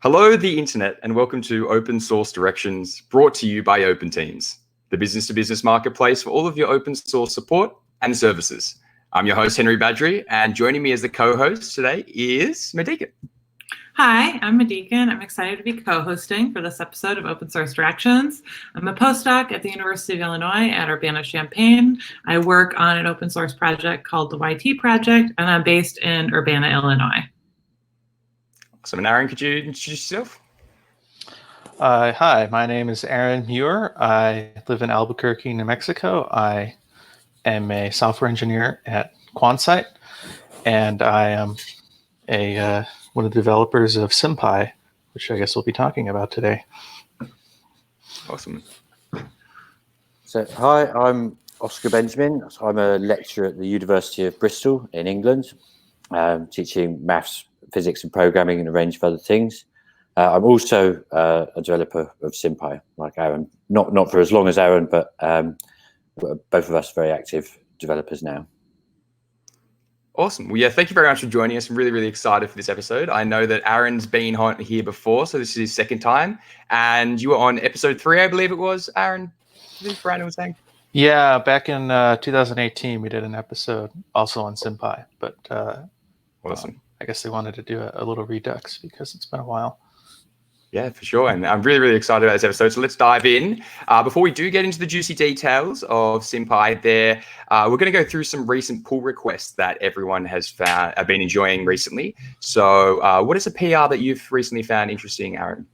Hello, the internet, and welcome to Open Source Directions, brought to you by OpenTeams, the business-to-business marketplace for all of your open source support and services. I'm your host, Henry Badgery, and joining me as the co-host today is Madika. Hi, I'm Madika. I'm excited to be co-hosting for this episode of Open Source Directions. I'm a postdoc at the University of Illinois at Urbana-Champaign. I work on an open source project called the YT Project, and I'm based in Urbana, Illinois. Awesome. And Aaron, could you introduce yourself? Hi, my name is Aaron Meurer. I live in Albuquerque, New Mexico. I am a software engineer at Quantsite, and I am one of the developers of SymPy, which I guess we'll be talking about today. Awesome. So, hi, I'm Oscar Benjamin. I'm a lecturer at the University of Bristol in England, teaching maths, physics and programming and a range of other things. I'm also a developer of SymPy, like Aaron. Not for as long as Aaron, but both of us very active developers now. Awesome. Well, yeah, thank you very much for joining us. I'm really, really excited for this episode. I know that Aaron's been on here before, so this is his second time. And you were on episode 3, I believe it was, Aaron. I think Brandon was saying. Yeah, back in 2018, we did an episode also on SymPy, but Awesome. I guess they wanted to do a little redux because it's been a while. Yeah, for sure. And I'm really, really excited about this episode. So let's dive in. Before we do get into the juicy details of SymPy there, we're going to go through some recent pull requests that everyone has been enjoying recently. So what is a PR that you've recently found interesting, Aaron?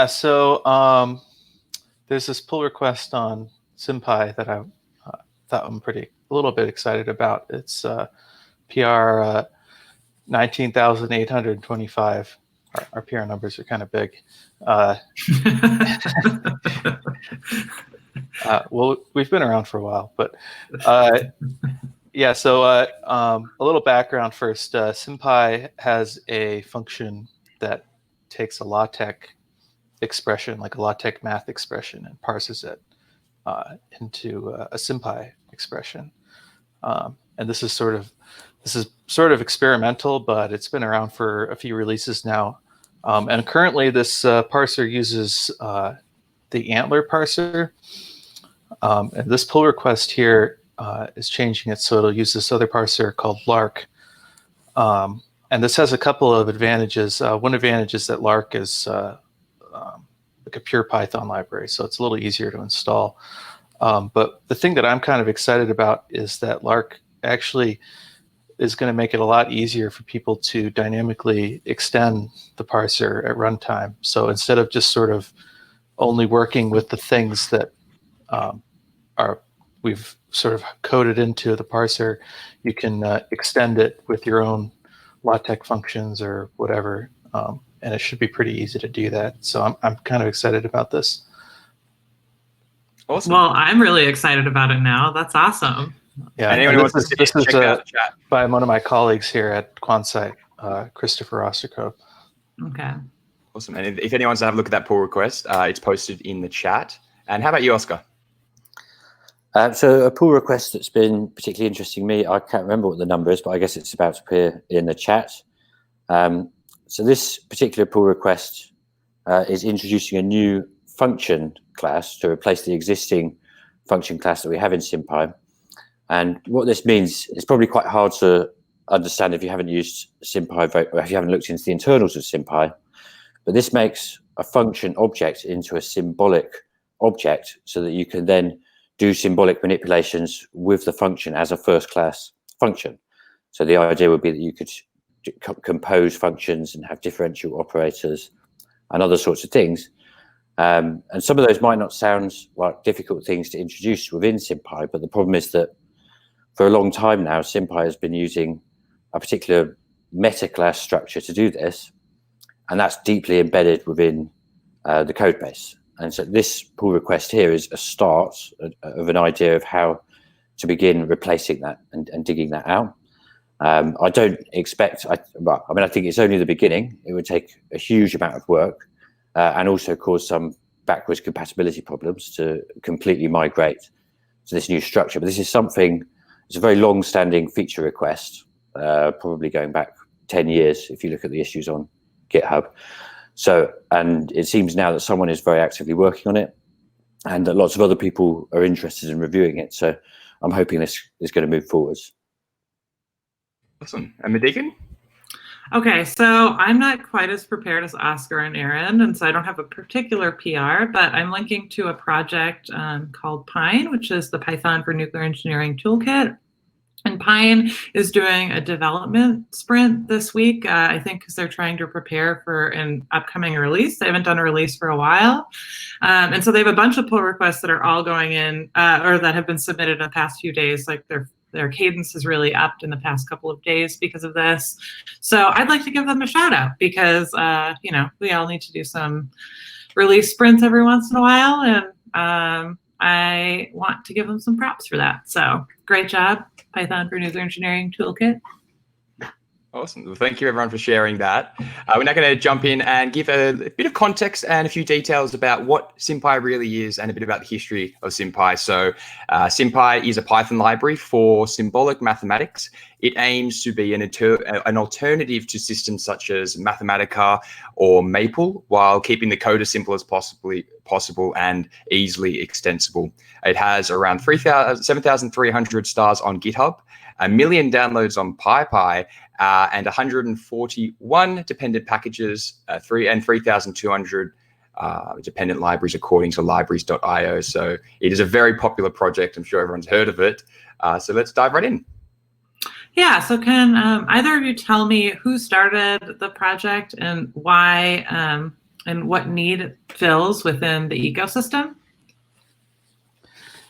So there's this pull request on SymPy that I thought I'm a little bit excited about. It's PR 19,825. Our PR numbers are kind of big. Well, we've been around for a while, but yeah. So a little background first. SymPy has a function that takes a LaTeX expression, like a LaTeX math expression, and parses it into a SymPy expression. And this is sort of experimental, but it's been around for a few releases now. And currently, this parser uses the Antler parser. And this pull request here is changing it so it'll use this other parser called Lark. And this has a couple of advantages. One advantage is that Lark is like a pure Python library, so it's a little easier to install. But the thing that I'm kind of excited about is that Lark actually is going to make it a lot easier for people to dynamically extend the parser at runtime. So instead of just sort of only working with the things that we've sort of coded into the parser, you can extend it with your own LaTeX functions or whatever, and it should be pretty easy to do that. So I'm kind of excited about this. Awesome. Well, I'm really excited about it now. That's awesome. Yeah, anyone wants to see this is check out the chat. by one of my colleagues here at Quantsite, Christopher Osterkov. Okay. Awesome. And if anyone wants to have a look at that pull request, it's posted in the chat. And how about you, Oscar? So a pull request that's been particularly interesting to me, I can't remember what the number is, but I guess it's about to appear in the chat. So this particular pull request is introducing a new function class to replace the existing function class that we have in SymPy. And what this means is probably quite hard to understand if you haven't used SymPy, or if you haven't looked into the internals of SymPy. But this makes a function object into a symbolic object so that you can then do symbolic manipulations with the function as a first-class function. So the idea would be that you could compose functions and have differential operators and other sorts of things. And some of those might not sound like difficult things to introduce within SymPy, but the problem is that for a long time now, SymPy has been using a particular meta-class structure to do this, and that's deeply embedded within the code base. And so this pull request here is a start of an idea of how to begin replacing that and digging that out. I don't expect, I think it's only the beginning. It would take a huge amount of work and also cause some backwards compatibility problems to completely migrate to this new structure. But this is something, it's a very long-standing feature request, probably going back 10 years if you look at the issues on GitHub. So, and it seems now that someone is very actively working on it, and that lots of other people are interested in reviewing it. So I'm hoping this is going to move forwards. Awesome. And Deacon? Okay, so I'm not quite as prepared as Oscar and Aaron, and so I don't have a particular PR, but I'm linking to a project called Pine, which is the Python for Nuclear Engineering Toolkit. And Pine is doing a development sprint this week, I think because they're trying to prepare for an upcoming release. They haven't done a release for a while. And so they have a bunch of pull requests that are all going in, or that have been submitted in the past few days. Like their cadence has really upped in the past couple of days because of this. So I'd like to give them a shout out because, you know, we all need to do some release sprints every once in a while. And I want to give them some props for that. So great job, Python for Nuclear Engineering Toolkit. Awesome. Well, thank you everyone for sharing that. We're now going to jump in and give a bit of context and a few details about what SymPy really is and a bit about the history of SymPy. So SymPy is a Python library for symbolic mathematics. It aims to be an alternative to systems such as Mathematica or Maple, while keeping the code as simple as possible and easily extensible. It has around 7,300 stars on GitHub, 1 million downloads on PyPy, and 141 dependent packages, and 3,200 dependent libraries according to libraries.io. So it is a very popular project. I'm sure everyone's heard of it. So let's dive right in. Yeah, so can either of you tell me who started the project and why and what need it fills within the ecosystem?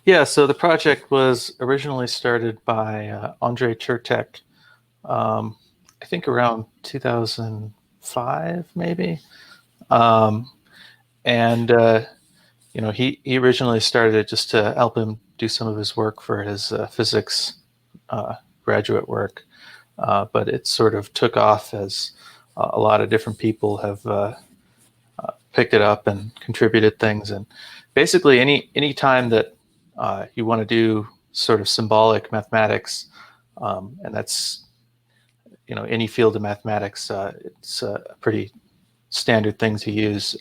Yeah, so the project was originally started by Andrei Chertek, I think around 2005, maybe. You know, he originally started it just to help him do some of his work for his physics graduate work, but it sort of took off as a lot of different people have picked it up and contributed things. And basically, any time that you want to do sort of symbolic mathematics, and that's, you know, any field of mathematics, it's a pretty standard thing to use.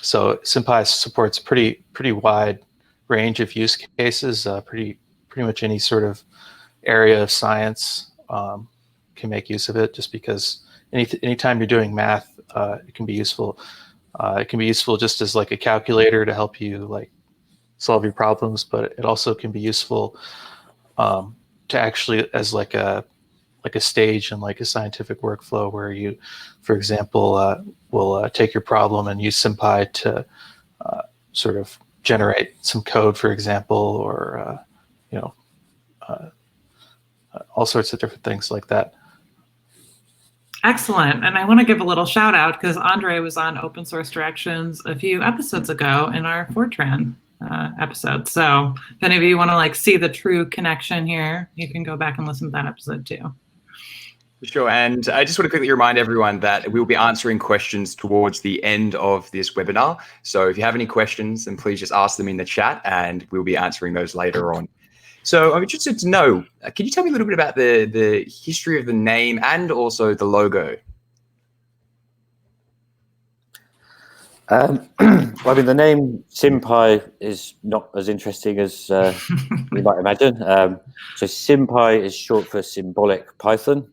So SymPy supports pretty wide range of use cases. Pretty much any sort of area of science can make use of it, just because anytime you're doing math, it can be useful. It can be useful just as like a calculator to help you like solve your problems, but it also can be useful to actually as like a stage in like a scientific workflow where you, for example, will take your problem and use SymPy to sort of generate some code, for example, or you know, all sorts of different things like that. Excellent. And I want to give a little shout out because Andre was on Open Source Directions a few episodes ago in our Fortran episode. So if any of you want to like see the true connection here, you can go back and listen to that episode too. Sure. And I just want to quickly remind everyone that we'll be answering questions towards the end of this webinar. So if you have any questions, then please just ask them in the chat and we'll be answering those later on. So I'm interested to know, can you tell me a little bit about the history of the name and also the logo? Well, I mean, the name SymPy is not as interesting as you might imagine. So SymPy is short for symbolic Python.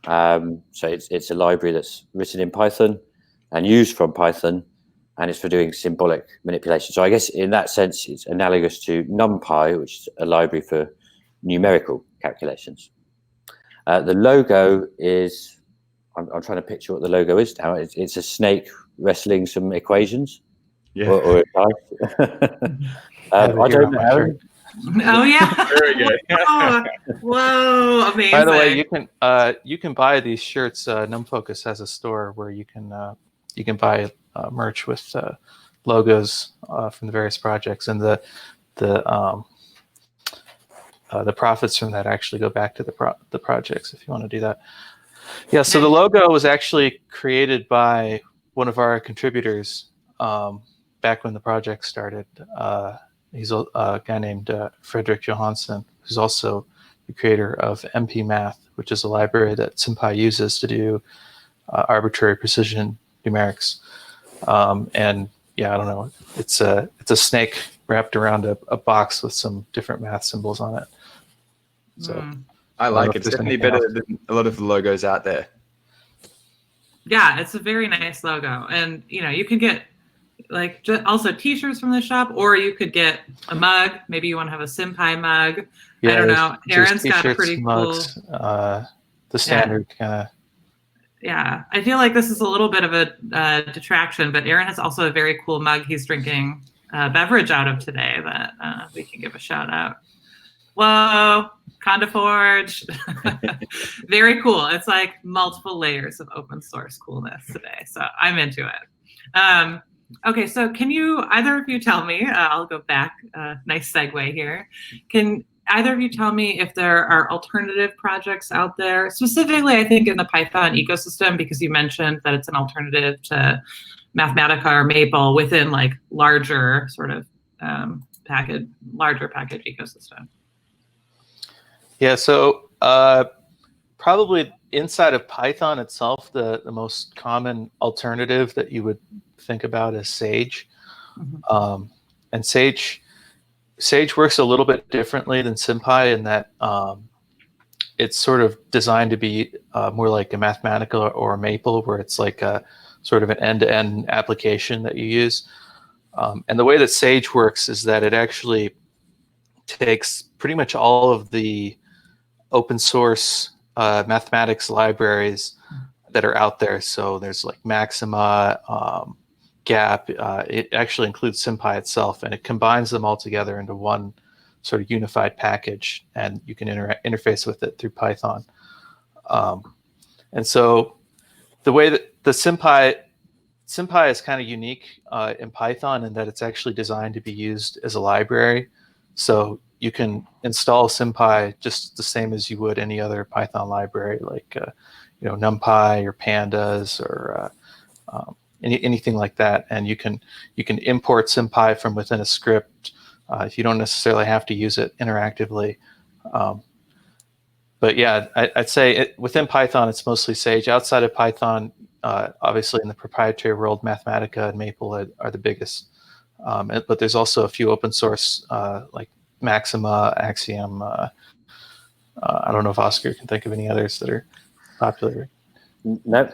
So it's a library that's written in Python and used from Python, and it's for doing symbolic manipulation. So I guess in that sense, it's analogous to NumPy, which is a library for numerical calculations. The logo is, I'm trying to picture what the logo is now. It's a snake wrestling some equations. Yeah. Or a dice. I don't know, Aaron. Oh yeah. Very good. Oh, whoa, amazing. By the way, you can buy these shirts. NumFocus has a store where you can buy merch with logos from the various projects, and the profits from that actually go back to the projects if you want to do that. Yeah. So the logo was actually created by one of our contributors back when the project started. He's a guy named Frederick Johansson, who's also the creator of MP Math, which is a library that SymPy uses to do arbitrary precision numerics. And yeah, I don't know. It's a snake wrapped around a box with some different math symbols on it. So I like it. It's definitely better than a lot of the logos out there. Yeah, it's a very nice logo, and you can get like also T-shirts from the shop, or you could get a mug. Maybe you want to have a SymPy mug. Yeah, I don't know. Aaron's got a pretty mugs, cool. The standard kind of. Yeah, I feel like this is a little bit of a detraction, but Aaron has also a very cool mug he's drinking a beverage out of today that we can give a shout out. Whoa, Conda Forge. Very cool. It's like multiple layers of open source coolness today. So I'm into it. Okay, so can you, either of you tell me, I'll go back, nice segue here. Can either of you tell me if there are alternative projects out there, specifically I think in the Python ecosystem, because you mentioned that it's an alternative to Mathematica or Maple within like larger sort of larger package ecosystem? Yeah, so probably inside of Python itself, the most common alternative that you would think about is Sage. Mm-hmm. And Sage works a little bit differently than SymPy in that it's sort of designed to be more like a Mathematica or a Maple, where it's like a sort of an end-to-end application that you use. And the way that Sage works is that it actually takes pretty much all of the open source mathematics libraries that are out there. So there's like Maxima, Gap. It actually includes SymPy itself, and it combines them all together into one sort of unified package, and you can interface with it through Python. And so the way that the SymPy is kind of unique in Python in that it's actually designed to be used as a library. So you can install SymPy just the same as you would any other Python library, like NumPy or Pandas or anything like that. And you can import SymPy from within a script if you don't necessarily have to use it interactively. But yeah, I'd say within Python, it's mostly Sage. Outside of Python, obviously in the proprietary world, Mathematica and Maple are the biggest. But there's also a few open source like Maxima, Axiom. I don't know if Oscar can think of any others that are popular. No.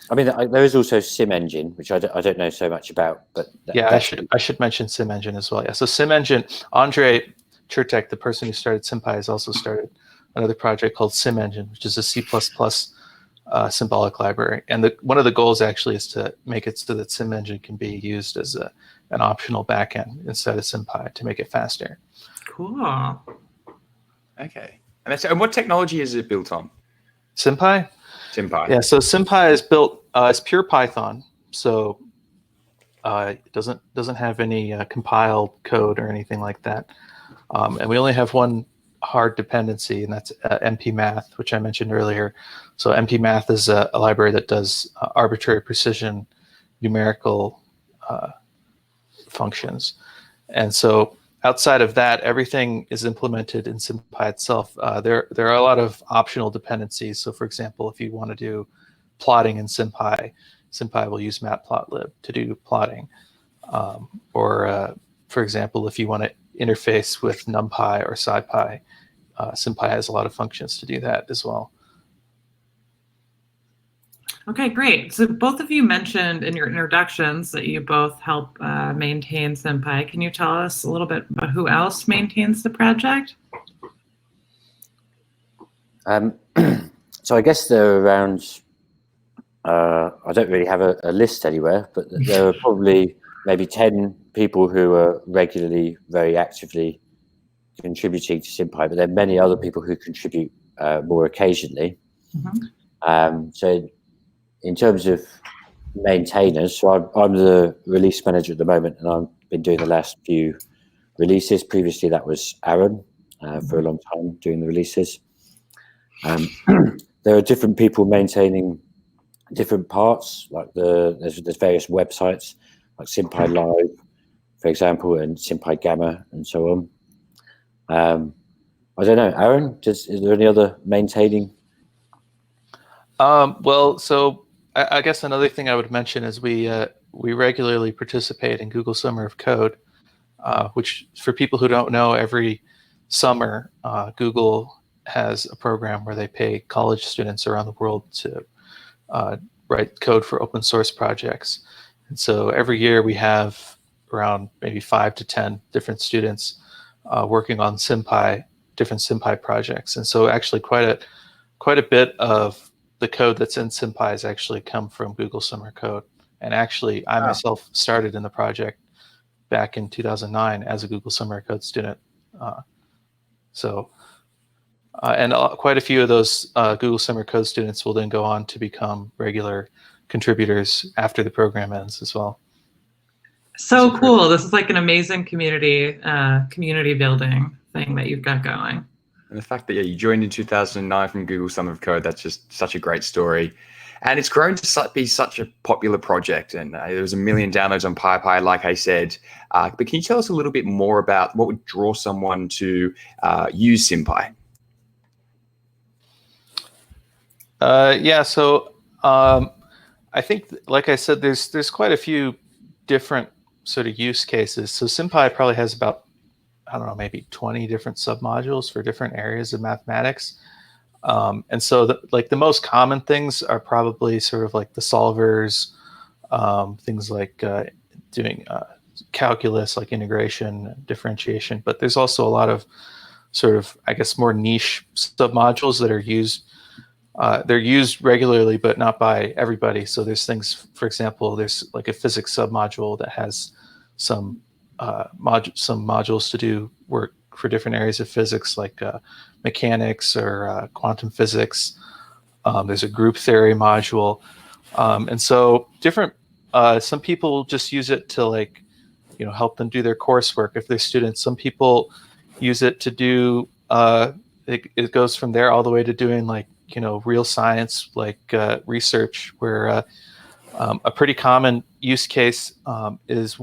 I mean, there is also SymEngine, which I don't know so much about. But yeah, I should mention SymEngine as well. Yeah, so SymEngine, Andre Chertek, the person who started SymPy, has also started another project called SymEngine, which is a C++ symbolic library. And one of the goals actually is to make it so that SymEngine can be used as an optional backend instead of SymPy to make it faster. Cool. Okay. And what technology is it built on? SymPy? SymPy. Yeah, so SymPy is built as pure Python. So it doesn't have any compiled code or anything like that. And we only have one hard dependency, and that's mpmath, which I mentioned earlier. So mpmath is a library that does arbitrary precision numerical functions. And so outside of that, everything is implemented in SymPy itself. There are a lot of optional dependencies. So for example, if you want to do plotting in SymPy, SymPy will use matplotlib to do plotting. For example, if you want to interface with NumPy or SciPy, SymPy has a lot of functions to do that as well. Okay, great. So both of you mentioned in your introductions that you both help maintain SymPy. Can you tell us a little bit about who else maintains the project? So I guess there are around, I don't really have a list anywhere, but there are probably maybe 10 people who are regularly, very actively contributing to SymPy, but there are many other people who contribute more occasionally. Mm-hmm. So in terms of maintainers, so I'm the release manager at the moment, and I've been doing the last few releases. Previously, that was Aaron for a long time doing the releases. There are different people maintaining different parts, like there's various websites, like SymPy Live, for example, and SymPy Gamma, and so on. I don't know, Aaron, is there any other maintaining? Well, so I guess another thing I would mention is we regularly participate in Google Summer of Code, which for people who don't know, every summer Google has a program where they pay college students around the world to write code for open source projects. And so every year we have around maybe 5 to 10 different students working on SymPy, different SymPy projects. And so actually quite a bit of the code that's in SymPy has actually come from Google Summer Code. And actually, I myself started in the project back in 2009 as a Google Summer Code student. And quite a few of those Google Summer Code students will then go on to become regular contributors after the program ends as well. So cool. This is like an amazing community building thing that you've got going. And the fact that you joined in 2009 from Google Summer of Code, that's just such a great story. And it's grown to be such a popular project. And there was 1 million downloads on PyPy, like I said. But can you tell us a little bit more about what would draw someone to use SymPy? Yeah, so I think, like I said, there's quite a few different sort of use cases. So SymPy probably has about, I don't know, maybe 20 different submodules for different areas of mathematics. And so the most common things are probably sort of like the solvers, things like doing calculus, like integration, differentiation. But there's also a lot of sort of, I guess, more niche submodules that are used. They're used regularly, but not by everybody. So there's things, for example, there's like a physics submodule that has some modules to do work for different areas of physics, like mechanics or quantum physics. There's a group theory module, and so different. Some people just use it to help them do their coursework if they're students. Some people use it to do. It goes from there all the way to doing real science, research, where a pretty common use case is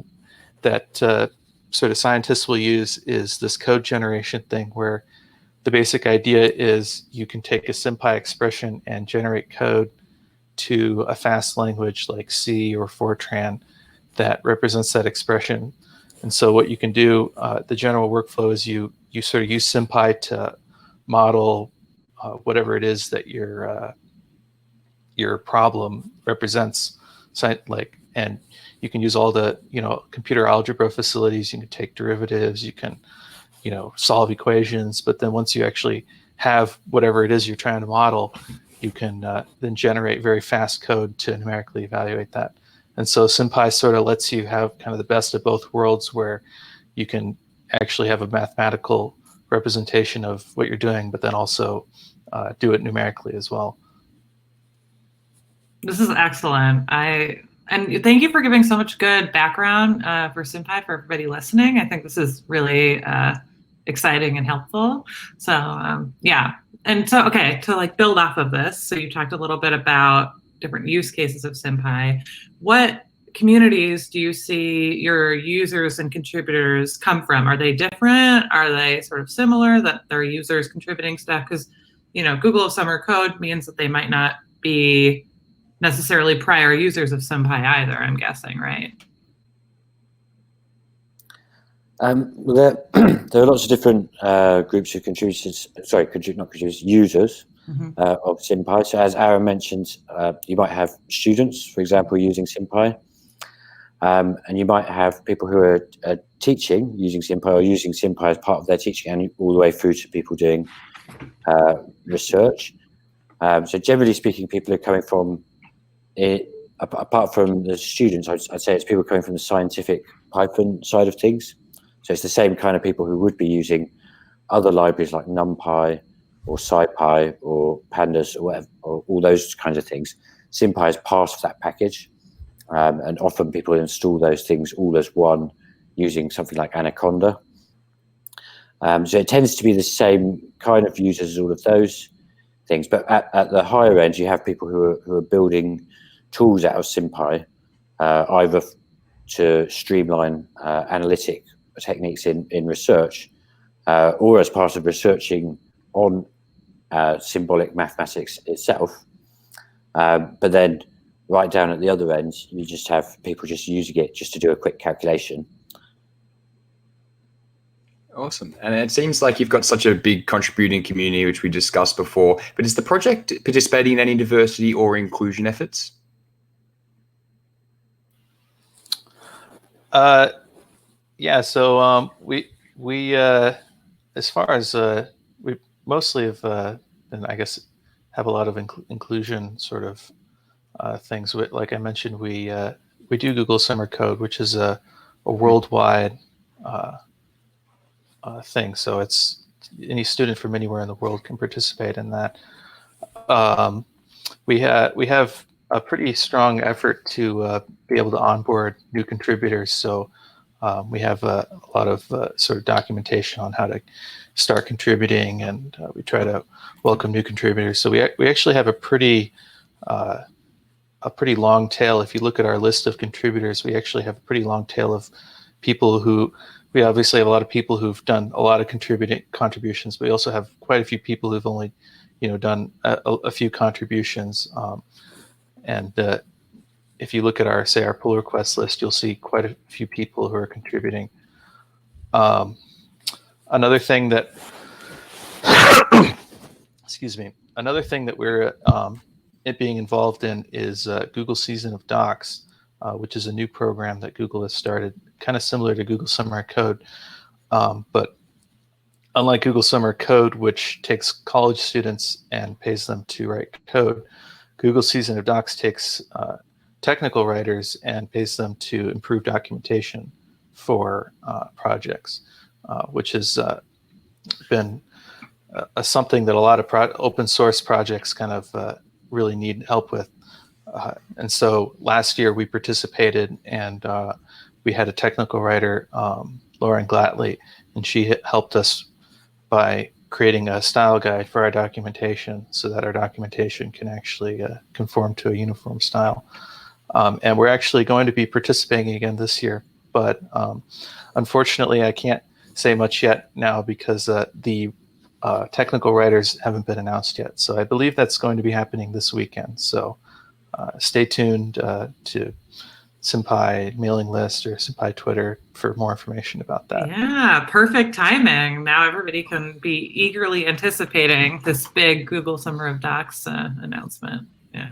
that sort of scientists will use is this code generation thing, where the basic idea is you can take a SymPy expression and generate code to a fast language like C or Fortran that represents that expression. And so what you can do, the general workflow is you sort of use SymPy to model whatever it is that your problem represents, and you can use all the computer algebra facilities. You can take derivatives. You can solve equations. But then once you actually have whatever it is you're trying to model, you can then generate very fast code to numerically evaluate that. And so SymPy sort of lets you have kind of the best of both worlds, where you can actually have a mathematical representation of what you're doing, but then also do it numerically as well. This is excellent. And thank you for giving so much good background for SymPy for everybody listening. I think this is really exciting and helpful. So yeah, and so okay, to build off of this, so you talked a little bit about different use cases of SymPy. What communities do you see your users and contributors come from? Are they different? Are they sort of similar, that their users contributing stuff? Because Google Summer Code means that they might not be necessarily prior users of SymPy either, I'm guessing, right? Well, there are lots of different groups of contributors, users of SymPy. So as Aaron mentioned, you might have students, for example, using SymPy. And you might have people who are teaching using SymPy, or using SymPy as part of their teaching, and all the way through to people doing research. So generally speaking, people are coming from apart from the students, I'd say it's people coming from the scientific Python side of things. So it's the same kind of people who would be using other libraries like NumPy or SciPy or Pandas or whatever, or all those kinds of things. SymPy is part of that package, and often people install those things all as one using something like Anaconda. So it tends to be the same kind of users as all of those things, but at the higher end, you have people who are building tools out of SymPy, either to streamline analytic techniques in research, or as part of researching on symbolic mathematics itself. But then right down at the other end, you just have people just using it just to do a quick calculation. Awesome. And it seems like you've got such a big contributing community, which we discussed before. But is the project participating in any diversity or inclusion efforts? Yeah, so we as far as we mostly have been, I guess, have a lot of inclusion sort of things. Like I mentioned, we do Google Summer Code, which is a worldwide thing. So it's any student from anywhere in the world can participate in that. We have a pretty strong effort to be able to onboard new contributors. So we have a lot of sort of documentation on how to start contributing, and we try to welcome new contributors. So we actually have a pretty long tail. If you look at our list of contributors, we actually have a pretty long tail of people who, we obviously have a lot of people who've done a lot of contributions, but we also have quite a few people who've only, done a few contributions. And if you look at our pull request list, you'll see quite a few people who are contributing. Another thing that, excuse me, another thing that we're being involved in is Google Season of Docs, which is a new program that Google has started, kind of similar to Google Summer Code. But unlike Google Summer Code, which takes college students and pays them to write code, Google Season of Docs takes technical writers and pays them to improve documentation for projects, which has been something that a lot of open source projects kind of really need help with. And so last year we participated, and we had a technical writer, Lauren Glatley, and she helped us by creating a style guide for our documentation so that our documentation can actually conform to a uniform style. And we're actually going to be participating again this year, but unfortunately I can't say much yet now because the technical writers haven't been announced yet. So I believe that's going to be happening this weekend. So stay tuned to SymPy mailing list or SymPy Twitter for more information about that. Yeah, perfect timing. Now everybody can be eagerly anticipating this big Google Summer of Docs announcement. Yeah.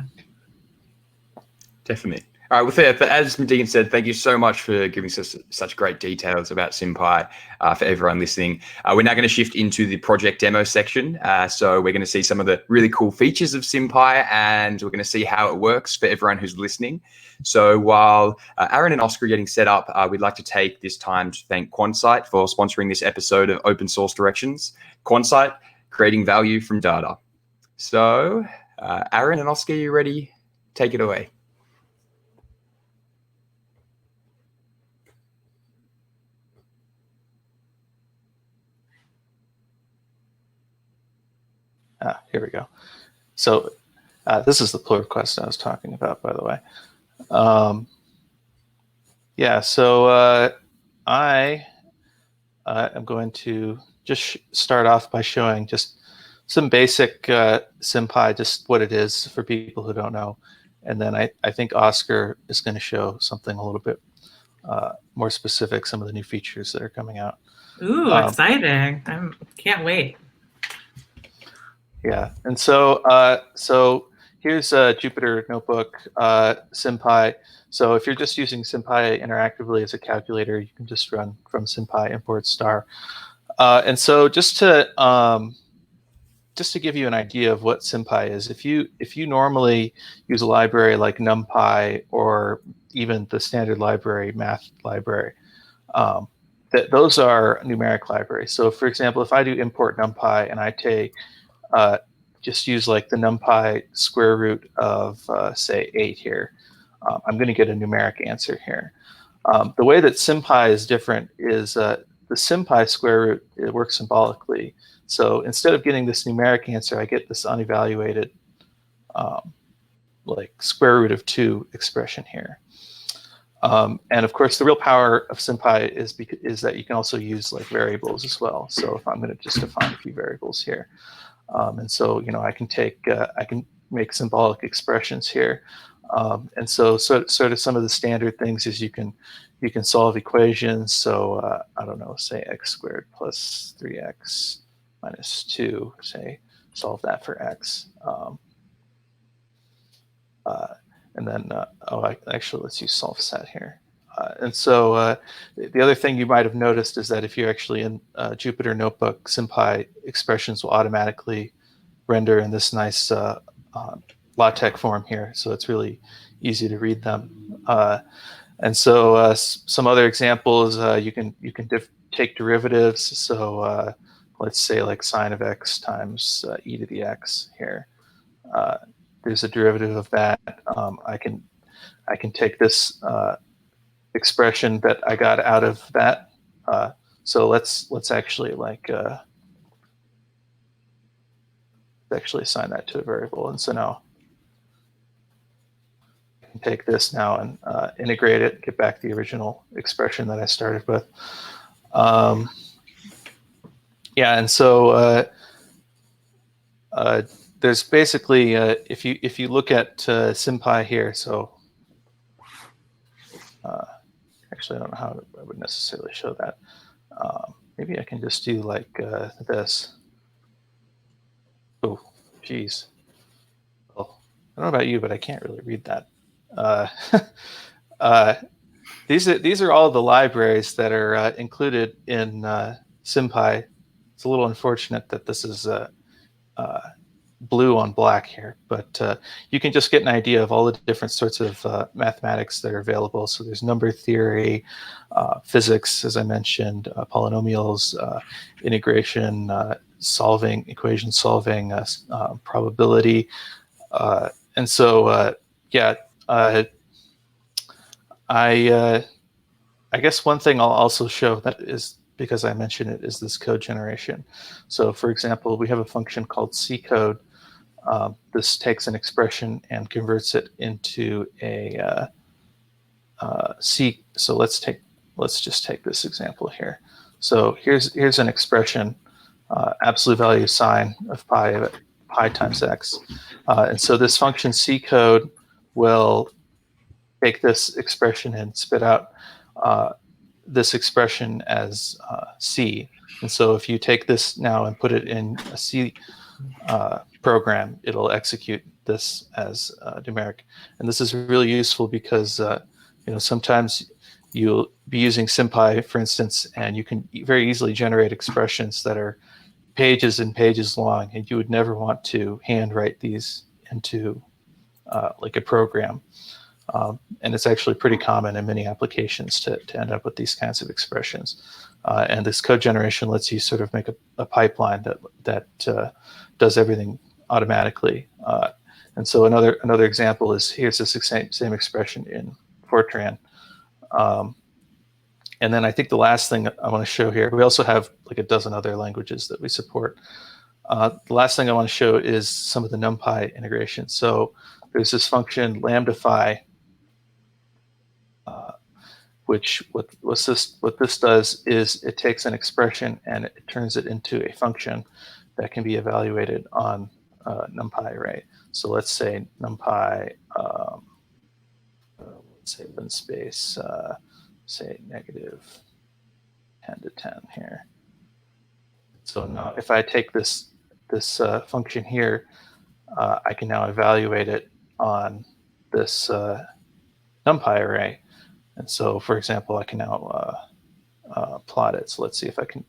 Definitely. All right, with that, but as Deacon said, thank you so much for giving us such great details about SymPy for everyone listening. We're now going to shift into the project demo section. So we're going to see some of the really cool features of SymPy, and we're going to see how it works for everyone who's listening. So while Aaron and Oscar are getting set up, we'd like to take this time to thank QuantSight for sponsoring this episode of Open Source Directions. QuantSight, creating value from data. So Aaron and Oscar, you ready? Take it away. Here we go. So this is the pull request I was talking about, by the way. Yeah, so I am going to just start off by showing just some basic SymPy, just what it is for people who don't know. And then I think Oscar is going to show something a little bit more specific, some of the new features that are coming out. Ooh, exciting. I can't wait. Yeah, and so so here's a Jupyter Notebook, SymPy. So if you're just using SymPy interactively as a calculator, you can just run from SymPy import star. And so just to give you an idea of what SymPy is, if you normally use a library like NumPy or even the standard library, math library, those are numeric libraries. So for example, if I do import NumPy and I take just use like the NumPy square root of say 8 here, I'm going to get a numeric answer here. The way that SymPy is different is the SymPy square root, it works symbolically. So instead of getting this numeric answer, I get this unevaluated like square root of 2 expression here. And of course, the real power of SymPy is that you can also use like variables as well. So if I'm going to just define a few variables here, and so I can take I can make symbolic expressions here. And so sort of some of the standard things is you can solve equations. So I don't know, say x squared plus 3x minus 2, say solve that for x. And then, actually, let's use solve set here. And so the other thing you might have noticed is that if you're actually in Jupyter Notebook, SymPy expressions will automatically render in this nice LaTeX form here. So it's really easy to read them. And so some other examples, you can take derivatives. So let's say like sine of x times e to the x here. There's a derivative of that. I can take this expression that I got out of that. So let's actually actually assign that to a variable. And so now I can take this now and integrate it, get back the original expression that I started with. Yeah, and so there's basically if you look at SymPy here, so actually I don't know how I would necessarily show that. Maybe I can just do like this. Oh, geez. Well, I don't know about you, but I can't really read that. These are all the libraries that are included in SymPy. It's a little unfortunate that this is blue on black here, but you can just get an idea of all the different sorts of mathematics that are available. So there's number theory, physics, as I mentioned, polynomials, integration, solving, equation solving, probability. And so, yeah, I guess one thing I'll also show that is, because I mentioned it, is this code generation. So for example, we have a function called C-code. This takes an expression and converts it into a C. So let's just take this example here. So here's an expression, absolute value sine of pi times x. And so this function C-code will take this expression and spit out this expression as C. And so if you take this now and put it in a C program, it'll execute this as numeric. And this is really useful because sometimes you'll be using SymPy, for instance, and you can very easily generate expressions that are pages and pages long, and you would never want to handwrite these into like a program. And it's actually pretty common in many applications to end up with these kinds of expressions. And this code generation lets you sort of make a pipeline that does everything automatically. And so another example is, here's this same expression in Fortran. And then I think the last thing I want to show here, we also have like a dozen other languages that we support. The last thing I want to show is some of the NumPy integration. So there's this function lambdify, which what this does is it takes an expression and it turns it into a function that can be evaluated on NumPy array. So let's say NumPy, let's say bin space, say negative 10 to 10 here. So now if I take this function here, I can now evaluate it on this NumPy array. And so, for example, I can now plot it. So let's see if I can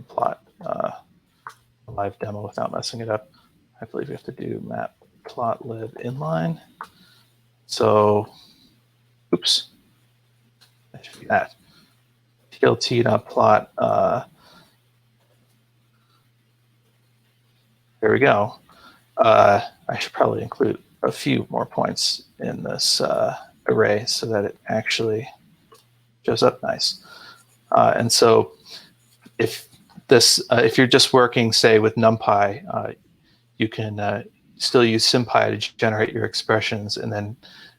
plot a live demo without messing it up. I believe we have to do map plot lib inline. So, oops, that should be that. tlt.plot. There we go. I should probably include a few more points in this array so that it actually shows up nice. And so if you're just working, say, with NumPy, you can still use SymPy to generate your expressions and then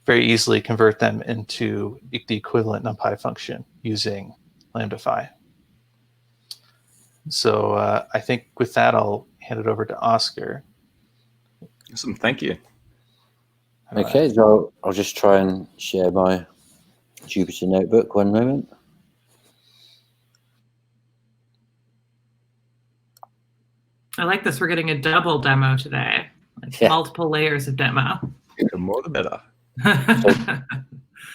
very easily convert them into the equivalent NumPy function using lambdify. So I think with that, I'll hand it over to Oscar. Awesome, thank you. Okay, so I'll just try and share my Jupyter notebook. One moment. I like this. We're getting a double demo today. Like multiple layers of demo. The more the better.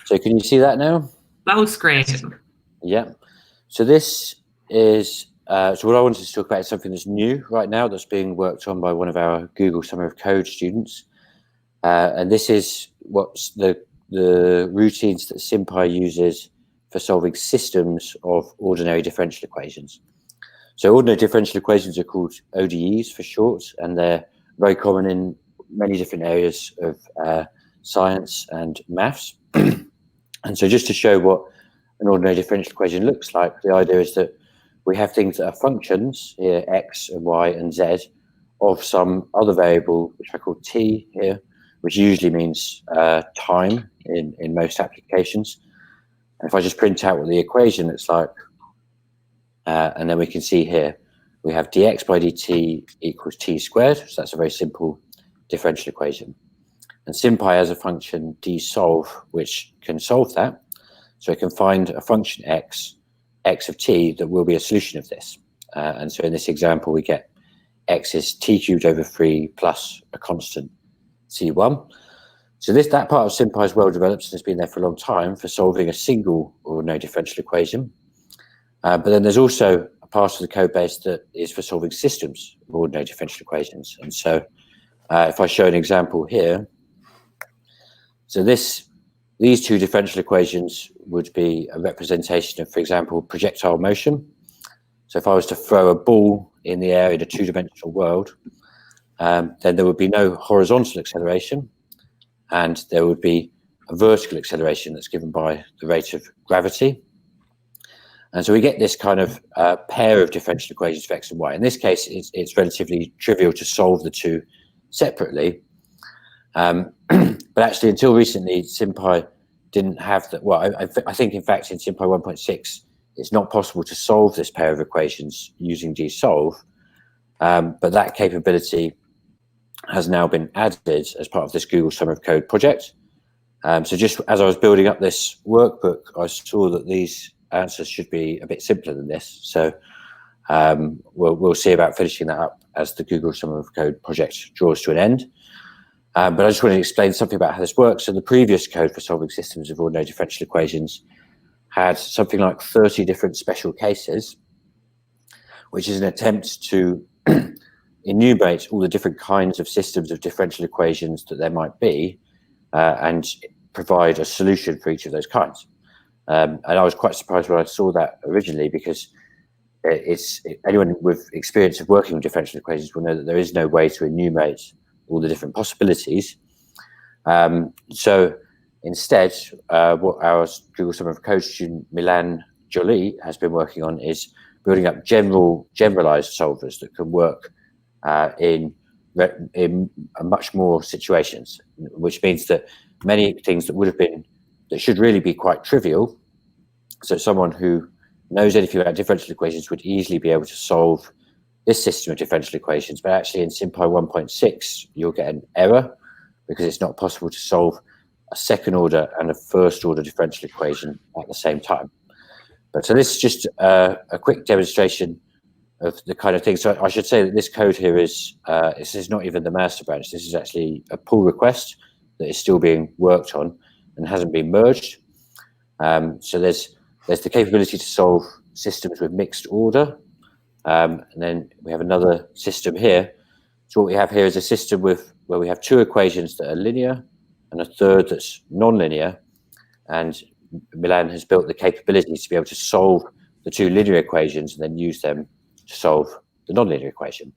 So can you see that now? That looks great. Yeah. So this is, so what I wanted to talk about is something that's new right now that's being worked on by one of our Google Summer of Code students. And this is what's the routines that SymPy uses for solving systems of ordinary differential equations. So ordinary differential equations are called ODEs for short, and they're very common in many different areas of science and maths. And so just to show what an ordinary differential equation looks like, the idea is that we have things that are functions here, x and y and z, of some other variable, which I call t here, which usually means time in most applications. And if I just print out what the equation looks like, and then we can see here, we have dx by dt equals t squared. So that's a very simple differential equation. And SymPy has a function dsolve, which can solve that. So it can find a function x of t that will be a solution of this. And so in this example, we get x is t cubed over 3 plus a constant c1. So that part of SymPy is well developed and has been there for a long time for solving a single ordinary differential equation. But then there's also a part of the code base that is for solving systems of ordinary differential equations. And so if I show an example here, so these two differential equations would be a representation of, for example, projectile motion. So if I was to throw a ball in the air in a two-dimensional world, then there would be no horizontal acceleration, and there would be a vertical acceleration that's given by the rate of gravity. And so we get this kind of pair of differential equations for x and y. In this case, it's relatively trivial to solve the two separately. But actually, until recently, SymPy didn't have that. Well, I think, in fact, in SymPy 1.6, it's not possible to solve this pair of equations using dsolve. But that capability has now been added as part of this Google Summer of Code project. So just as I was building up this workbook, I saw that these answers should be a bit simpler than this. So we'll see about finishing that up as the Google Summer of Code project draws to an end. But I just want to explain something about how this works. So the previous code for solving systems of ordinary differential equations had something like 30 different special cases, which is an attempt to enumerate all the different kinds of systems of differential equations that there might be, and provide a solution for each of those kinds. And I was quite surprised when I saw that originally, because anyone with experience of working with differential equations will know that there is no way to enumerate all the different possibilities. So instead, what our Google Summer of Code student Milan Jolie has been working on is building up generalized solvers that can work in much more situations, which means that many things that should really be quite trivial, so someone who knows anything about differential equations would easily be able to solve this system of differential equations. But actually in SymPy 1.6, you'll get an error because it's not possible to solve a second order and a first order differential equation at the same time. But so this is just a quick demonstration of the kind of thing. So I should say that this code here this is not even the master branch. This is actually a pull request that is still being worked on and hasn't been merged. So there's the capability to solve systems with mixed order. And then we have another system here. So what we have here is a system where we have two equations that are linear and a third that's non-linear. And Milan has built the capability to be able to solve the two linear equations and then use them to solve the non-linear equation.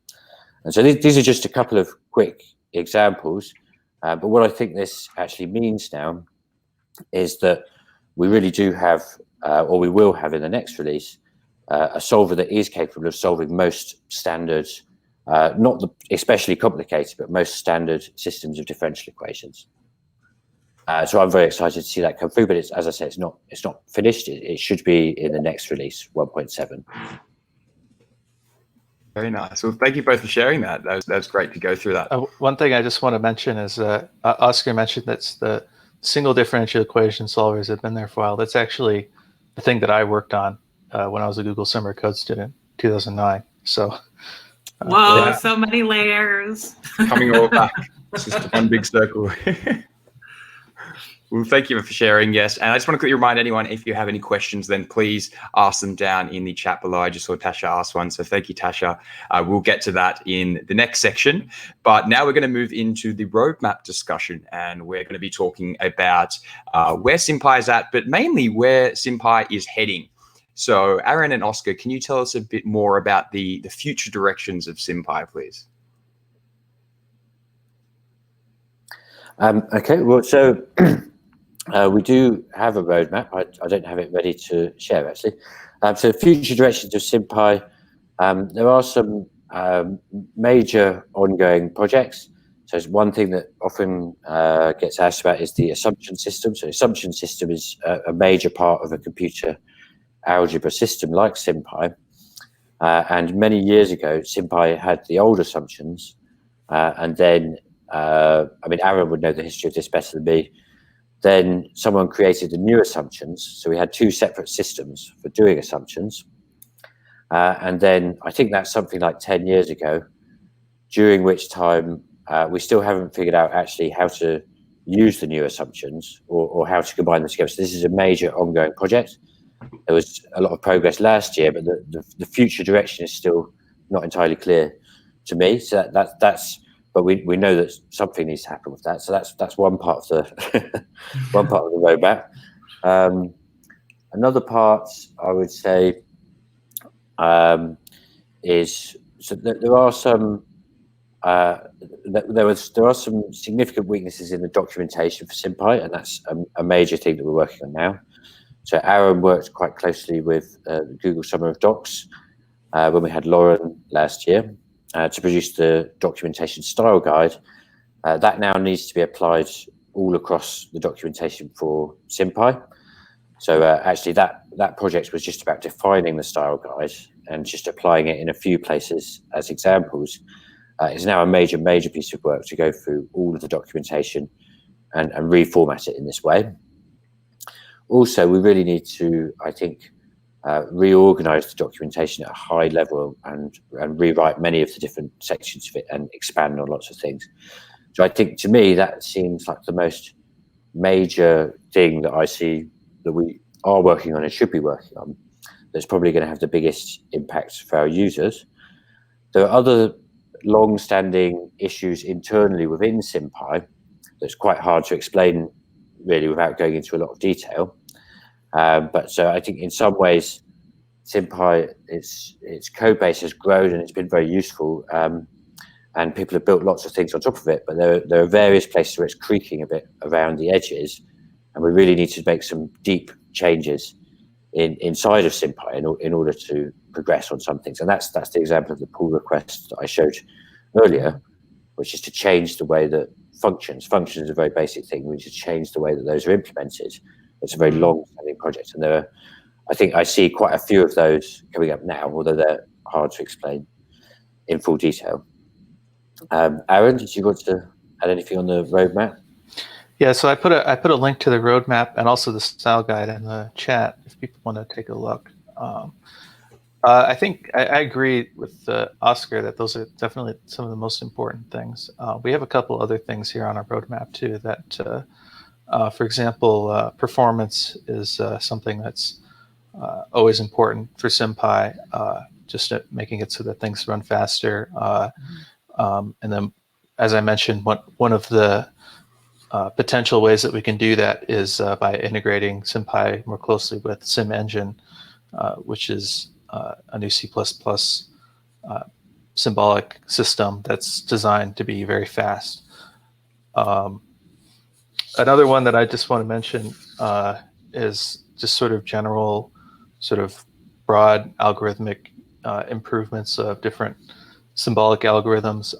And so these are just a couple of quick examples. But what I think this actually means now is that we really do have, or we will have in the next release, a solver that is capable of solving most standard, not the especially complicated, but most standard systems of differential equations. So I'm very excited to see that come through, but as I say, it's not finished. It should be in the next release, 1.7. Very nice. Well, thank you both for sharing that. That was great to go through that. One thing I just want to mention is Oscar mentioned that's the single differential equation solvers have been there for a while. That's actually the thing that I worked on when I was a Google Summer Code student, 2009. So, whoa, yeah. so many layers. Coming all back. It's just one big circle. Well, thank you for sharing, yes. And I just want to quickly remind anyone, if you have any questions, then please ask them down in the chat below. I just saw Tasha ask one, so thank you, Tasha. We'll get to that in the next section. But now we're going to move into the roadmap discussion, and we're going to be talking about where SymPy is at, but mainly where SymPy is heading. So Aaron and Oscar, can you tell us a bit more about the future directions of SymPy, please? Okay, well, so we do have a roadmap. I don't have it ready to share, actually. So future directions of SymPy, there are some major ongoing projects. So it's one thing that often gets asked about is the assumption system. So assumption system is a major part of a computer algebra system like SymPy. And many years ago, SymPy had the old assumptions. And then, I mean, Aaron would know the history of this better than me. Then someone created the new assumptions. So we had two separate systems for doing assumptions. And then I think that's something like 10 years ago, during which time we still haven't figured out actually how to use the new assumptions or how to combine them together. So this is a major ongoing project. There was a lot of progress last year, but the future direction is still not entirely clear to me. So that's but we know that something needs to happen with that. So that's one part of the one part of the roadmap. Another part I would say is so there are some there are some significant weaknesses in the documentation for SymPy, and that's a major thing that we're working on now. So Aaron worked quite closely with Google Summer of Docs when we had Lauren last year to produce the documentation style guide. That now needs to be applied all across the documentation for SymPy. So actually that project was just about defining the style guide and just applying it in a few places as examples. It's now a major piece of work to go through all of the documentation and reformat it in this way. Also, we really need to, I think, reorganize the documentation at a high level and rewrite many of the different sections of it and expand on lots of things. So I think, to me, that seems like the most major thing that I see that we are working on and should be working on that's probably going to have the biggest impact for our users. There are other long-standing issues internally within SymPy that's quite hard to explain really without going into a lot of detail. But so I think in some ways, SymPy, its code base has grown and it's been very useful. And people have built lots of things on top of it, but there are various places where it's creaking a bit around the edges. And we really need to make some deep changes inside of SymPy in order to progress on some things. And that's the example of the pull request that I showed earlier, which is to change the way that functions is a very basic thing. We need to change the way that those are implemented. It's a very long-standing project, and I think I see quite a few of those coming up now, although they're hard to explain in full detail. Aaron, did you want to add anything on the roadmap? Yeah, so I put a link to the roadmap and also the style guide in the chat if people want to take a look. I think I agree with Oscar that those are definitely some of the most important things. We have a couple other things here on our roadmap too that, for example, performance is something that's always important for SymPy, just making it so that things run faster. And then, as I mentioned, one of the potential ways that we can do that is by integrating SymPy more closely with SymEngine, which is a new C++ symbolic system that's designed to be very fast. Another one that I just want to mention is just sort of general, sort of broad algorithmic improvements of different symbolic algorithms.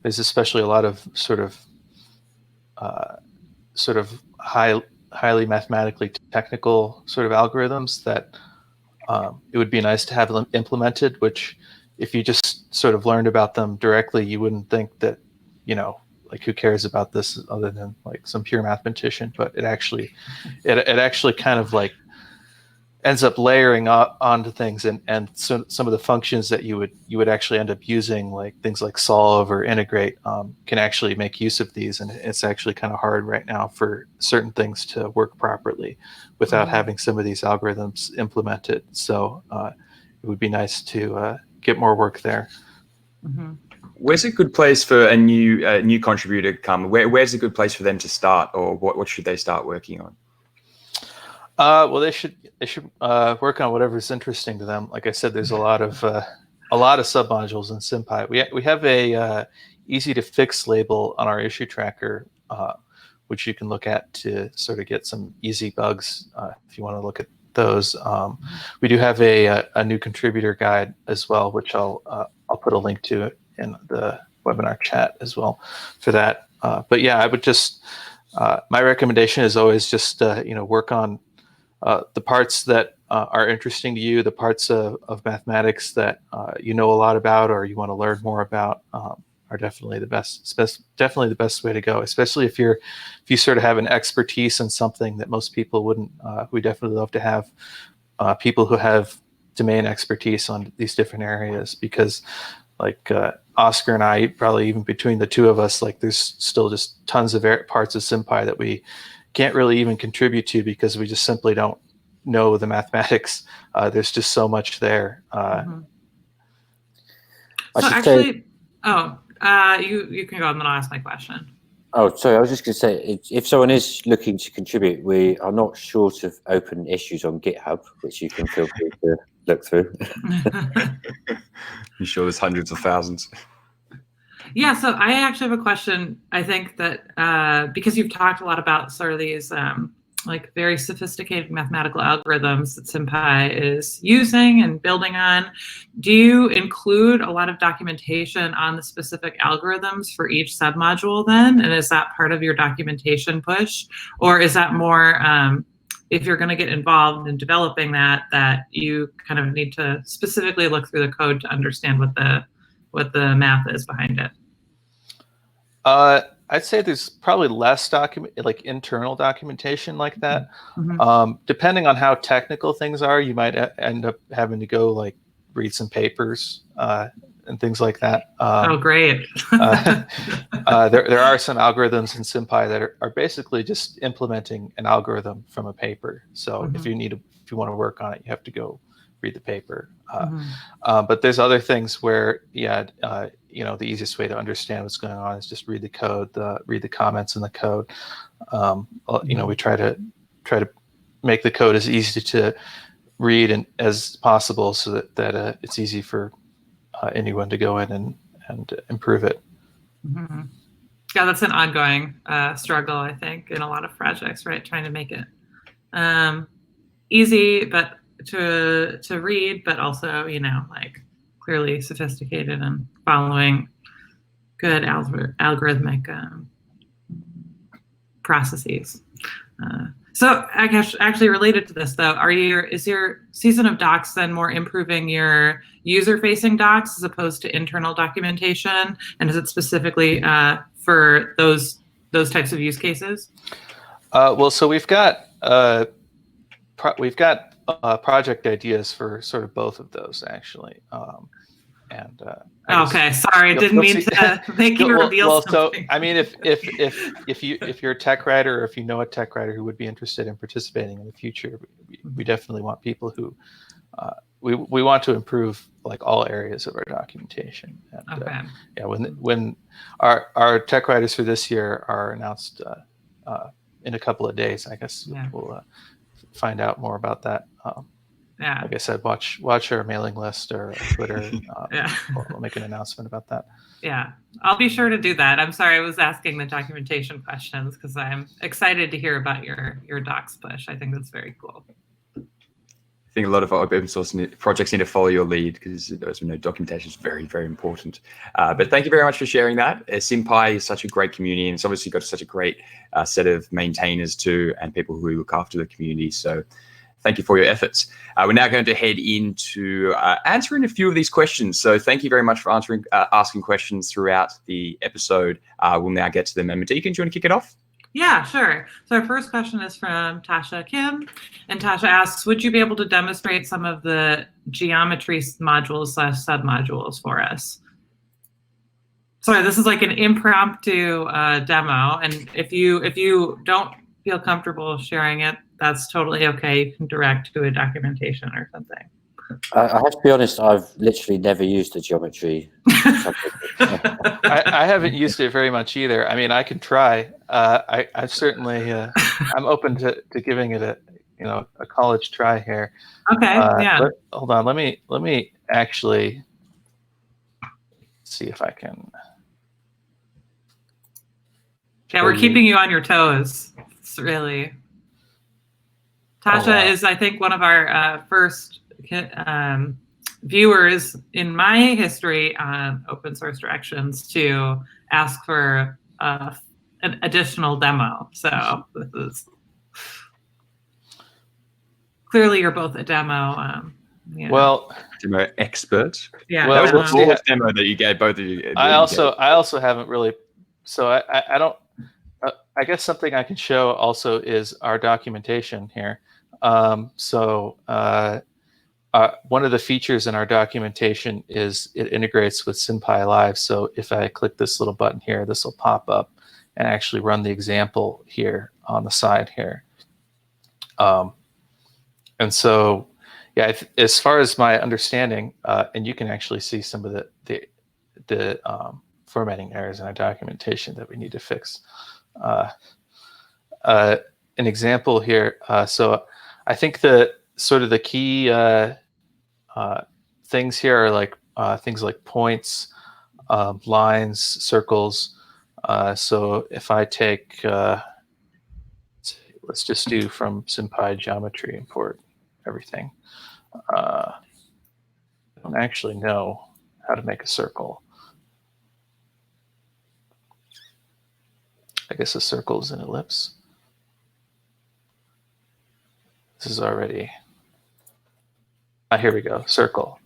There's especially a lot of sort of highly mathematically technical sort of algorithms that it would be nice to have them implemented, which if you just sort of learned about them directly, you wouldn't think that, like, who cares about this other than like some pure mathematician. But it actually kind of like ends up layering onto things, and so some of the functions that you would actually end up using, like things like solve or integrate, can actually make use of these. And it's actually kind of hard right now for certain things to work properly without having some of these algorithms implemented. So it would be nice to get more work there. Where's a good place for a new contributor to come? Where's a good place for them to start, or what should they start working on? Well, they should work on whatever's interesting to them. Like I said, there's a lot of submodules in SymPy. We have a easy to fix label on our issue tracker, which you can look at to sort of get some easy bugs if you want to look at those. We do have a new contributor guide as well, which I'll put a link to it in the webinar chat as well for that. But yeah, I would just my recommendation is always just work on the parts that are interesting to you, the parts of mathematics that you know a lot about or you want to learn more about, are definitely the best way to go. Especially if you sort of have an expertise in something that most people wouldn't. We definitely love to have people who have domain expertise on these different areas, because like Oscar and I, probably even between the two of us, like there's still just tons of parts of SymPy that we can't really even contribute to because we just simply don't know the mathematics. There's just so much there. So actually, you can go and then I'll ask my question. Oh, sorry, I was just going to say, if someone is looking to contribute, we are not short of open issues on GitHub, which you can feel free to look through. I'm sure there's hundreds of thousands. Yeah, so I actually have a question. I think that because you've talked a lot about sort of these like very sophisticated mathematical algorithms that SymPy is using and building on, do you include a lot of documentation on the specific algorithms for each submodule then? And is that part of your documentation push? Or is that more, if you're going to get involved in developing that you kind of need to specifically look through the code to understand what the math is behind it? I'd say there's probably less internal documentation like that. Depending on how technical things are, you might end up having to go like read some papers and things like that. Oh, great. There are some algorithms in SymPy that are basically just implementing an algorithm from a paper. So if you want to work on it, you have to go read the paper. But there's other things where, the easiest way to understand what's going on is just read the code, read the comments in the code. We try to make the code as easy to read as possible, so that it's easy for anyone to go in and improve it. Yeah, that's an ongoing struggle, I think, in a lot of projects, right? Trying to make it easy, but to read, but also, like clearly sophisticated and following good algorithmic processes. So I guess actually related to this though, is your season of docs then more improving your user-facing docs as opposed to internal documentation? And is it specifically for those types of use cases? Well, so we've got project ideas for sort of both of those, actually. Okay, sorry, didn't mean to make you reveal something. So I mean, if you're a tech writer, or if you know a tech writer who would be interested in participating in the future, we definitely want people who we want to improve like all areas of our documentation. And, when our tech writers for this year are announced in a couple of days, I guess we'll find out more about that. Like I said, watch our mailing list or Twitter. We'll make an announcement about that. Yeah, I'll be sure to do that. I'm sorry I was asking the documentation questions because I'm excited to hear about your docs push. I think that's very cool. I think a lot of open source projects need to follow your lead, because as we know, documentation is very, very important. But thank you very much for sharing that. SymPy is such a great community, and it's obviously got such a great set of maintainers too, and people who look after the community. So Thank you for your efforts. We're now going to head into answering a few of these questions. So thank you very much for asking questions throughout the episode. We'll now get to them. And Deacon, do you want to kick it off? Yeah, sure. So our first question is from Tasha Kim. And Tasha asks, would you be able to demonstrate some of the geometry modules / submodules for us? Sorry, this is like an impromptu demo. And if you don't feel comfortable sharing it, that's totally okay. You can direct to a documentation or something. I have to be honest, I've literally never used a geometry. I haven't used it very much either. I mean, I can try. I certainly, I'm open to giving it a college try here. Okay, yeah. Hold on, let me actually see if I can. Yeah, we're keeping you on your toes. It's really. Tasha is, I think, one of our first viewers in my history on open source directions to ask for an additional demo. So this is clearly you're both a demo. Well, demo expert. Yeah, well, that was the fourth demo that you gave, both of you. I also haven't really. So I don't. I guess something I can show also is our documentation here. One of the features in our documentation is it integrates with SymPy Live. So if I click this little button here, this will pop up and actually run the example here on the side here. And so, yeah, as far as my understanding, and you can actually see some of the formatting errors in our documentation that we need to fix. An example here. So I think the sort of the key things here are like things like points, lines, circles. So if I take, let's just do from SymPy geometry, import everything. I don't actually know how to make a circle. I guess a circle is an ellipse. This is already, here we go, circle.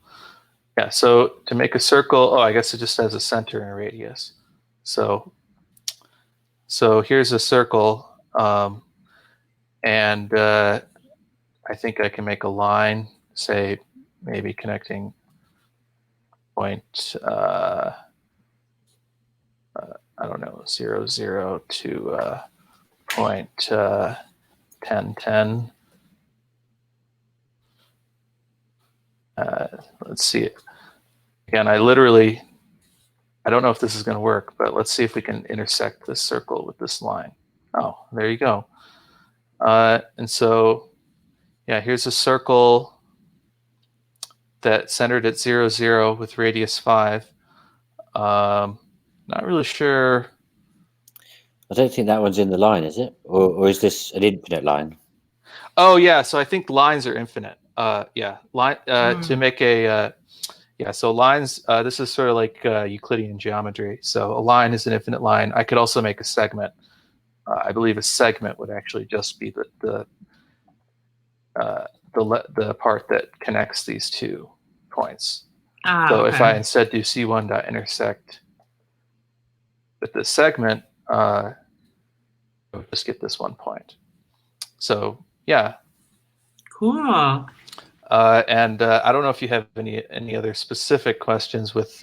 Yeah, so to make a circle, I guess it just has a center and a radius. So here's a circle, and I think I can make a line, say maybe connecting point, I don't know, 0, 0 to point 10, 10. Let's see it. Again, I don't know if this is going to work, but let's see if we can intersect this circle with this line. Oh, there you go. And so, yeah, here's a circle that centered at 0, 0 with radius 5. Not really sure. I don't think that one's in the line, is it? Or is this an infinite line? Oh, yeah. So I think lines are infinite. Yeah, line to make a yeah. So lines. This is sort of like Euclidean geometry. So a line is an infinite line. I could also make a segment. I believe a segment would actually just be the part that connects these two points. So if I instead do C1 dot intersect with this segment, I'll just get this one point. So yeah. Cool. And I don't know if you have any other specific questions with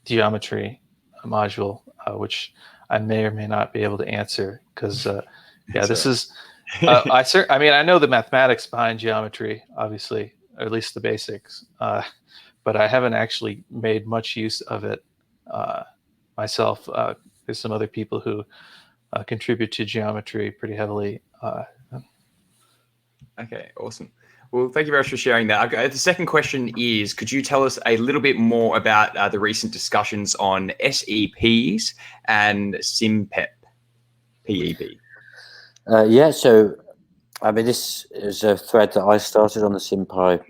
geometry module, which I may or may not be able to answer because yeah, this is I mean I know the mathematics behind geometry, obviously, or at least the basics, but I haven't actually made much use of it myself. There's some other people who contribute to geometry pretty heavily. Okay, awesome. Well, thank you very much for sharing that. Okay, the second question is, could you tell us a little bit more about the recent discussions on SEPs and SymPep, PEP? Yeah, so I mean, this is a thread that I started on the SymPy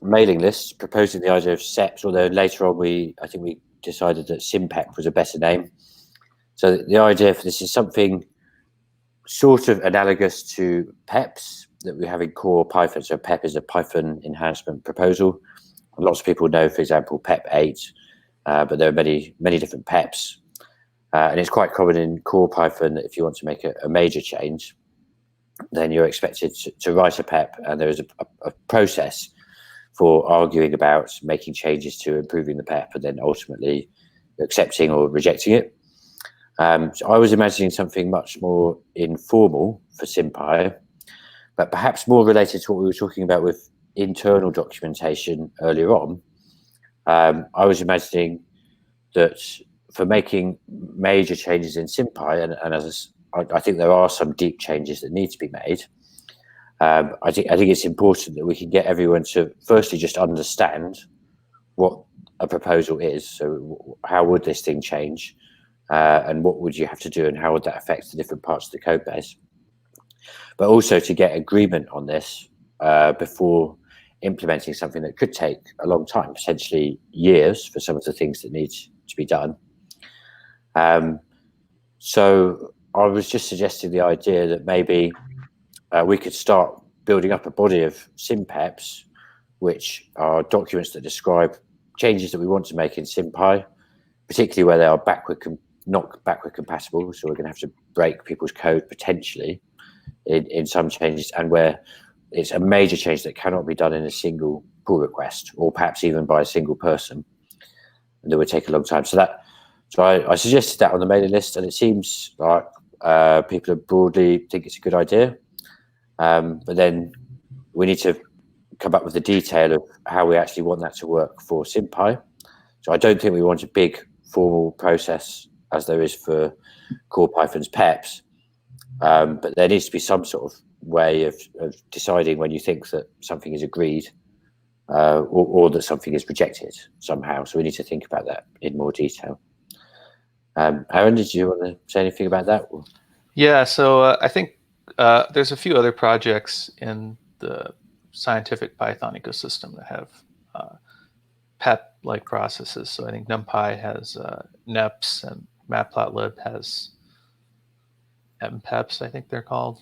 mailing list, proposing the idea of SEPs, although later on I think we decided that SymPep was a better name. So the idea for this is something sort of analogous to PEPs, that we have in core Python. So PEP is a Python enhancement proposal. Lots of people know, for example, PEP 8, but there are many different PEPs. And it's quite common in core Python that if you want to make a major change, then you're expected to write a PEP, and there is a process for arguing about making changes to improving the PEP and then ultimately accepting or rejecting it. So I was imagining something much more informal for SymPy, but perhaps more related to what we were talking about with internal documentation earlier on. I was imagining that for making major changes in SymPy, and as I think there are some deep changes that need to be made, I think it's important that we can get everyone to firstly just understand what a proposal is. So how would this thing change, and what would you have to do, and how would that affect the different parts of the code base? But also to get agreement on this before implementing something that could take a long time, potentially years, for some of the things that need to be done. So I was just suggesting the idea that maybe we could start building up a body of SymPeps, which are documents that describe changes that we want to make in SymPy, particularly where they are not backward compatible. So we're going to have to break people's code potentially in some changes, and where it's a major change that cannot be done in a single pull request, or perhaps even by a single person, and that would take a long time. So I suggested that on the mailing list, and it seems like people broadly think it's a good idea. But then we need to come up with the detail of how we actually want that to work for SymPy. So I don't think we want a big formal process as there is for core Python's PEPs, but there needs to be some sort of way of deciding when you think that something is agreed or that something is rejected somehow. So we need to think about that in more detail. Aaron, did you want to say anything about that? Yeah, so I think there's a few other projects in the scientific Python ecosystem that have PEP-like processes. So I think NumPy has NEPs, and Matplotlib has MPEPs, I think they're called.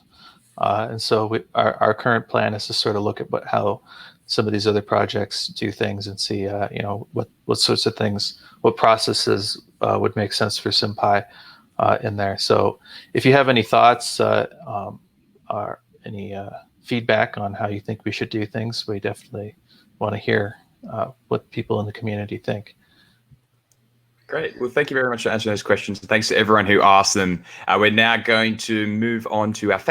And so our current plan is to sort of look at how some of these other projects do things and see, what sorts of things, what processes would make sense for SymPy in there. So if you have any thoughts or any feedback on how you think we should do things, we definitely want to hear what people in the community think. Great. Well, thank you very much for answering those questions. And thanks to everyone who asked them. We're now going to move on to our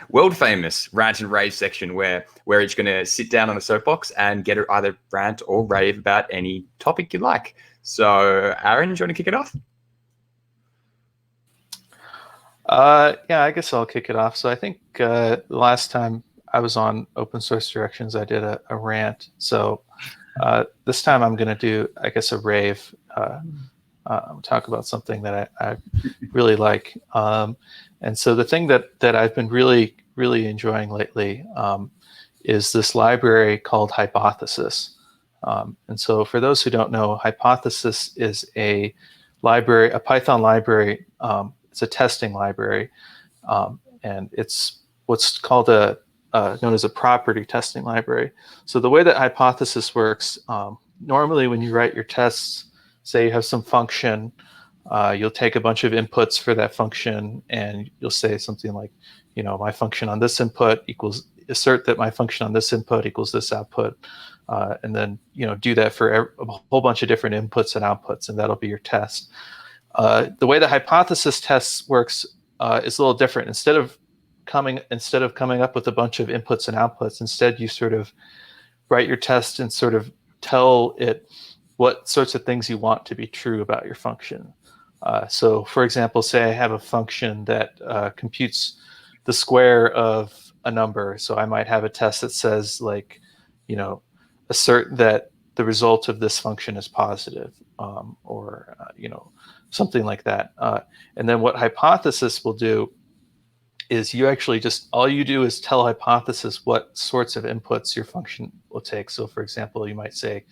world famous rant and rave section, where we're each going to sit down on a soapbox and get either rant or rave about any topic you like. So, Aaron, do you want to kick it off? Yeah, I guess I'll kick it off. So I think the last time I was on Open Source Directions, I did a rant. So this time I'm going to do, I guess, a rave. Talk about something that I really like. And so the thing that I've been really enjoying lately is this library called Hypothesis. And so for those who don't know, Hypothesis is a Python library. It's a testing library, and it's what's called known as a property testing library. So the way that Hypothesis works, normally when you write your tests, say you have some function, you'll take a bunch of inputs for that function, and you'll say something like, my function on this input equals, assert that my function on this input equals this output, and then do that for a whole bunch of different inputs and outputs, and that'll be your test. The way the Hypothesis tests works is a little different. Instead of coming up with a bunch of inputs and outputs, instead you sort of write your test and sort of tell it what sorts of things you want to be true about your function. So for example, say I have a function that computes the square of a number. So I might have a test that says, like, assert that the result of this function is positive, or something like that. And then what Hypothesis will do is you actually all you do is tell Hypothesis what sorts of inputs your function will take. So for example, you might say,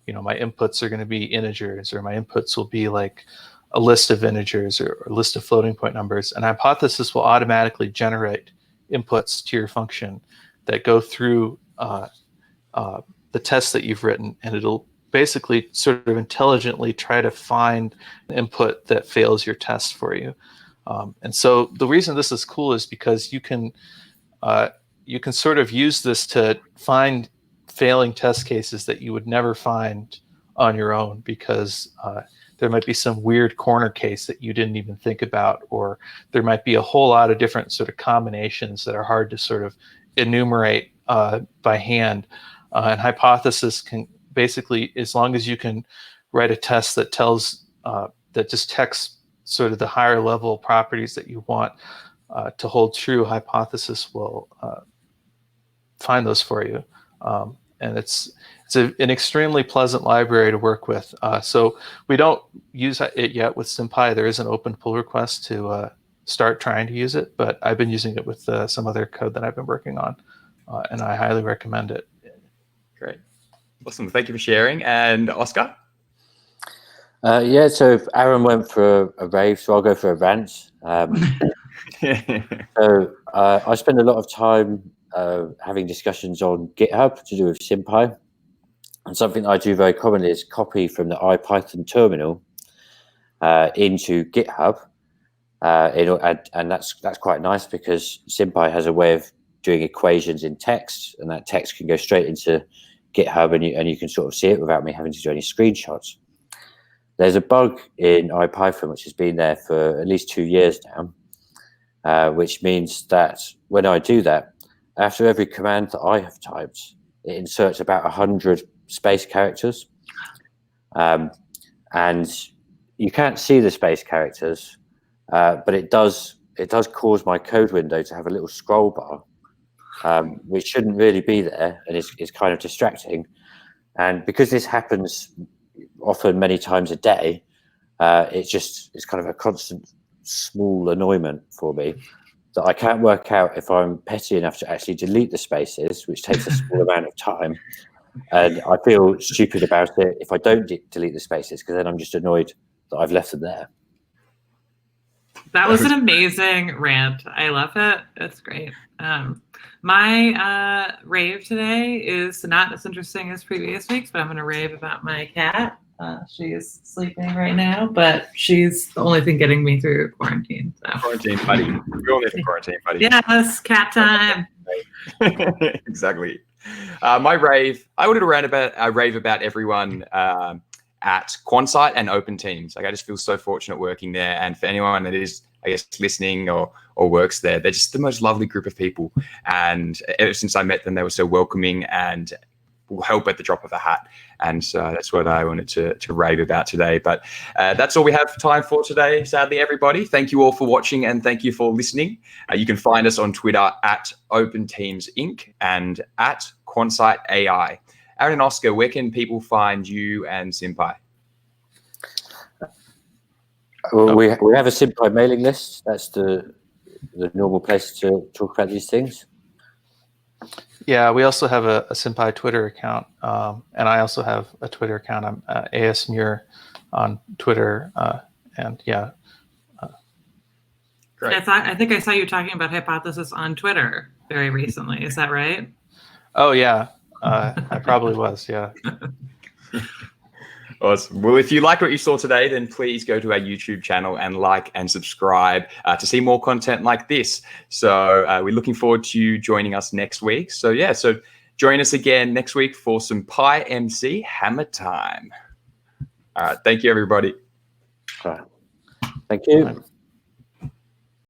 my inputs are going to be integers, or my inputs will be like a list of integers or a list of floating point numbers, and Hypothesis will automatically generate inputs to your function that go through the tests that you've written, and it'll basically sort of intelligently try to find an input that fails your test for you. And so the reason this is cool is because you can sort of use this to find failing test cases that you would never find on your own, because there might be some weird corner case that you didn't even think about, or there might be a whole lot of different sort of combinations that are hard to sort of enumerate by hand. And hypothesis can basically, as long as you can write a test that tells, that just checks sort of the higher level properties that you want to hold true, hypothesis will find those for you. And it's an extremely pleasant library to work with. So we don't use it yet with SymPy. There is an open pull request to start trying to use it, but I've been using it with some other code that I've been working on, and I highly recommend it. Great. Awesome. Thank you for sharing. And Oscar? Yeah, so Aaron went for a rave, so I'll go for a rant. So I spend a lot of time having discussions on GitHub to do with SymPy. And something that I do very commonly is copy from the IPython terminal into GitHub. And that's quite nice, because SymPy has a way of doing equations in text, and that text can go straight into GitHub, and you can sort of see it without me having to do any screenshots. There's a bug in IPython which has been there for at least 2 years now, which means that when I do that, after every command that I have typed, it inserts about 100 space characters, and you can't see the space characters, but it does cause my code window to have a little scroll bar, which shouldn't really be there, and is kind of distracting. And because this happens often many times a day, it's kind of a constant small annoyment for me that I can't work out if I'm petty enough to actually delete the spaces, which takes a small amount of time. And I feel stupid about it if I don't delete the spaces, because then I'm just annoyed that I've left them there. That was an amazing rant. I love it. It's great. My rave today is not as interesting as previous weeks, but I'm going to rave about my cat. She is sleeping right now, but she's the only thing getting me through quarantine. So. Quarantine buddy. We all need a quarantine buddy. Yes, cat time. Exactly. My rave, I wanted to rave about everyone at Quantsite and OpenTeams. Like, I just feel so fortunate working there. And for anyone that is, I guess, listening or works there, they're just the most lovely group of people. And ever since I met them, they were so welcoming and will help at the drop of a hat. And so that's what I wanted to rave about today. But that's all we have time for today, sadly, everybody. Thank you all for watching, and thank you for listening. You can find us on Twitter at OpenTeams Inc. and at Quantsite AI. Aaron and Oscar, where can people find you and SymPy? Well, we have a SymPy mailing list. That's the normal place to talk about these things. Yeah, we also have a SymPy Twitter account, and I also have a Twitter account. I'm AS Meurer on Twitter, and yeah. Great. I think I saw you talking about hypothesis on Twitter very recently. Is that right? Oh yeah, I probably was. Yeah. Awesome. Well, if you liked what you saw today, then please go to our YouTube channel and like and subscribe to see more content like this. So we're looking forward to you joining us next week. So yeah, so join us again next week for some PyMC Hammer Time. All right. Thank you, everybody. Thank you.